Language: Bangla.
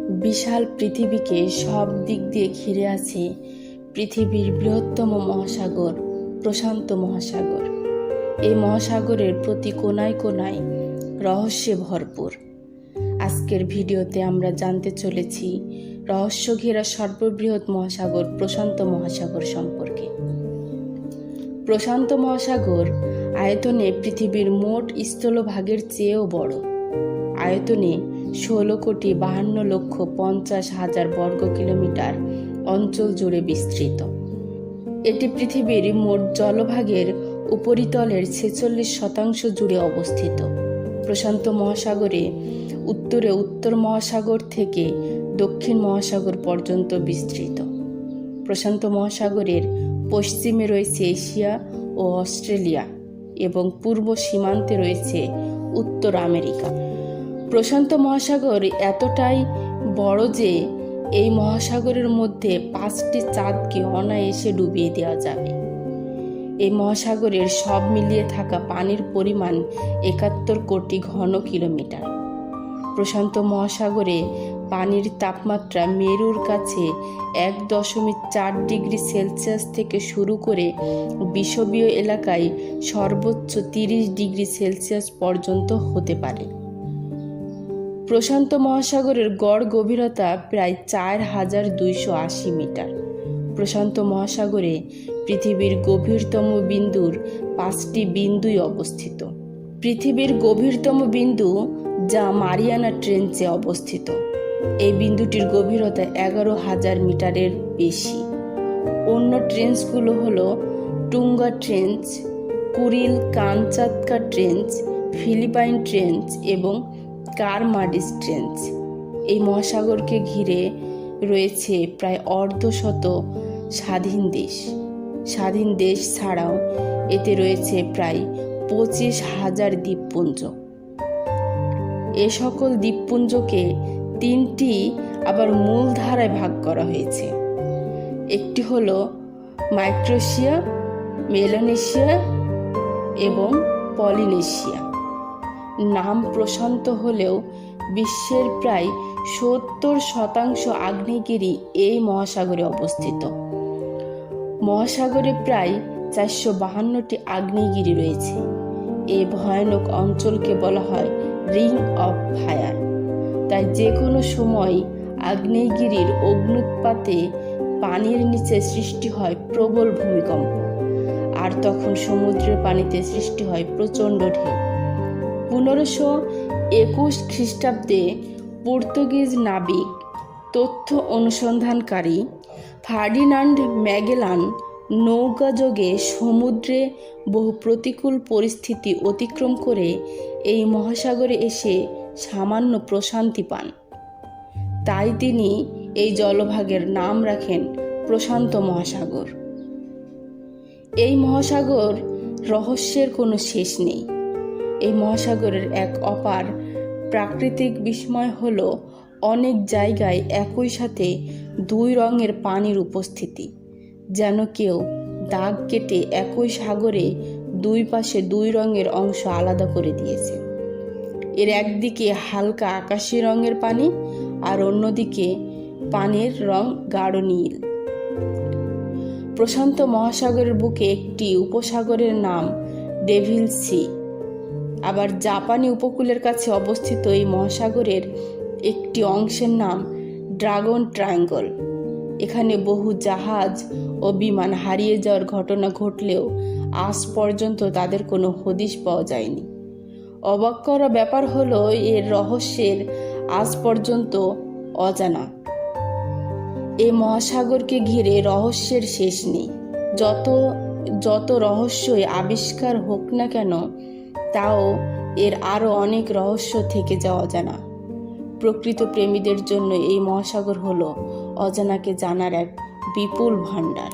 বিশাল পৃথিবীকে সব দিক দিয়ে ঘিরে আছে পৃথিবীর বৃহত্তম মহাসাগর প্রশান্ত মহাসাগর। এই মহাসাগরের প্রতি কোনায় কোনায় রহস্যে ভরপুর। আজকের ভিডিওতে আমরা জানতে চলেছি রহস্য ঘেরা সর্ববৃহৎ মহাসাগর প্রশান্ত মহাসাগর সম্পর্কে। প্রশান্ত মহাসাগর আয়তনে পৃথিবীর মোট স্থলভাগের চেয়েও বড়। আয়তনে 16,52,50,000 বর্গ কিলোমিটার অঞ্চল জুড়ে বিস্তৃত। এটি পৃথিবীর মোট জলভাগের উপরিতলের 46% জুড়ে অবস্থিত। প্রশান্ত মহাসাগরে উত্তরে উত্তর মহাসাগর থেকে দক্ষিণ মহাসাগর পর্যন্ত বিস্তৃত। প্রশান্ত মহাসাগরের পশ্চিমে রয়েছে এশিয়া ও অস্ট্রেলিয়া এবং পূর্ব সীমান্তে রয়েছে উত্তর আমেরিকা। প্রশান্ত মহাসাগর এতটাই বড় যে এই মহাসাগরের মধ্যে 5টি চাঁদকে অনায়াসে ডুবিয়ে দেওয়া যাবে। এই মহাসাগরের সব মিলিয়ে থাকা পানির পরিমাণ 71 কোটি ঘন কিলোমিটার। প্রশান্ত মহাসাগরে পানির তাপমাত্রা মেরুর কাছে 1.4 ডিগ্রি সেলসিয়াস থেকে শুরু করে বিষুবীয় এলাকায় সর্বোচ্চ 30 ডিগ্রি সেলসিয়াস পর্যন্ত হতে পারে। প্রশান্ত মহাসাগরের গড় গভীরতা প্রায় 4,280 মিটার। প্রশান্ত মহাসাগরে পৃথিবীর গভীরতম বিন্দুর 5টি বিন্দুই অবস্থিত। পৃথিবীর গভীরতম বিন্দু যা মারিয়ানা ট্রেঞ্চে অবস্থিত। এই বিন্দুটির গভীরতা 11,000 মিটারের বেশি। অন্য ট্রেঞ্চগুলো হলো Tonga trench, Kuril Kamchatka trench, Philippine trench এবং কারমাডিস ট্রেঞ্চ। এই মহাসাগরকে ঘিরে রয়েছে প্রায় অর্ধশত স্বাধীন দেশ। স্বাধীন দেশ ছাড়াও এতে রয়েছে প্রায় 25,000 দ্বীপপুঞ্জ। এ সকল দ্বীপপুঞ্জকে 3টি আবার মূল ধারায় ভাগ করা হয়েছে। একটি হলো মাইক্রোনেশিয়া, মেলানেশিয়া এবং পলিনেশিয়া। নাম প্রশান্ত হলেও বিশ্বের প্রায় 70% আগ্নেয়গিরি এই মহাসাগরে অবস্থিত। মহাসাগরে প্রায় 452টি আগ্নেয়গিরি রয়েছে। এই ভয়ানক অঞ্চলকে বলা হয় রিং অফ ফায়ার। তাই যে কোনো সময় আগ্নেয়গিরির অগ্ন্যুৎপাতে পানির নিচে সৃষ্টি হয় প্রবল ভূমিকম্প, আর তখন সমুদ্রের পানিতে সৃষ্টি হয় প্রচণ্ড ঢেউ। 1521 খ্রিস্টাব্দে পর্তুগিজ নাবিক তথ্য অনুসন্ধানকারী ফার্ডিনান্ড ম্যাগেলান নৌকাযোগে সমুদ্রে বহু প্রতিকূল পরিস্থিতি অতিক্রম করে এই মহাসাগরে এসে সামান্য প্রশান্তি পান। তাই তিনি এই জলভাগের নাম রাখেন প্রশান্ত মহাসাগর। এই মহাসাগর রহস্যের কোনো শেষ নেই। এই মহাসাগরের এক অপার প্রাকৃতিক বিস্ময় হলো অনেক জায়গায় একই সাথে 2 রঙের পানির উপস্থিতি, যেন কেউ দাগ কেটে একই সাগরে 2 পাশে 2 রঙের অংশ আলাদা করে দিয়েছে। এর একদিকে হালকা আকাশি রঙের পানি আর অন্যদিকে পানির রং গাঢ় নীল। প্রশান্ত মহাসাগরের বুকে একটি উপসাগরের নাম ডেভিল সি। আবার জাপানি উপকূলের কাছে অবস্থিত এই মহাসাগরের একটি অংশের নাম ড্রাগন ট্রায়াঙ্গল। এখানে বহু জাহাজ ও বিমান হারিয়ে যাওয়ার ঘটনা ঘটলেও আজ পর্যন্ত তাদের কোনো হদিশ পাওয়া যায়নি। অবাক করা ব্যাপার হলো এর রহস্যের আজ পর্যন্ত অজানা। এই মহাসাগরকে ঘিরে রহস্যের শেষ নেই। যত রহস্যই আবিষ্কার হোক না কেন, তাও এর আরও অনেক রহস্য থেকে যাওয়া অজানা। প্রকৃত প্রেমীদের জন্য এই মহাসাগর হলো অজানাকে জানার এক বিপুল ভাণ্ডার।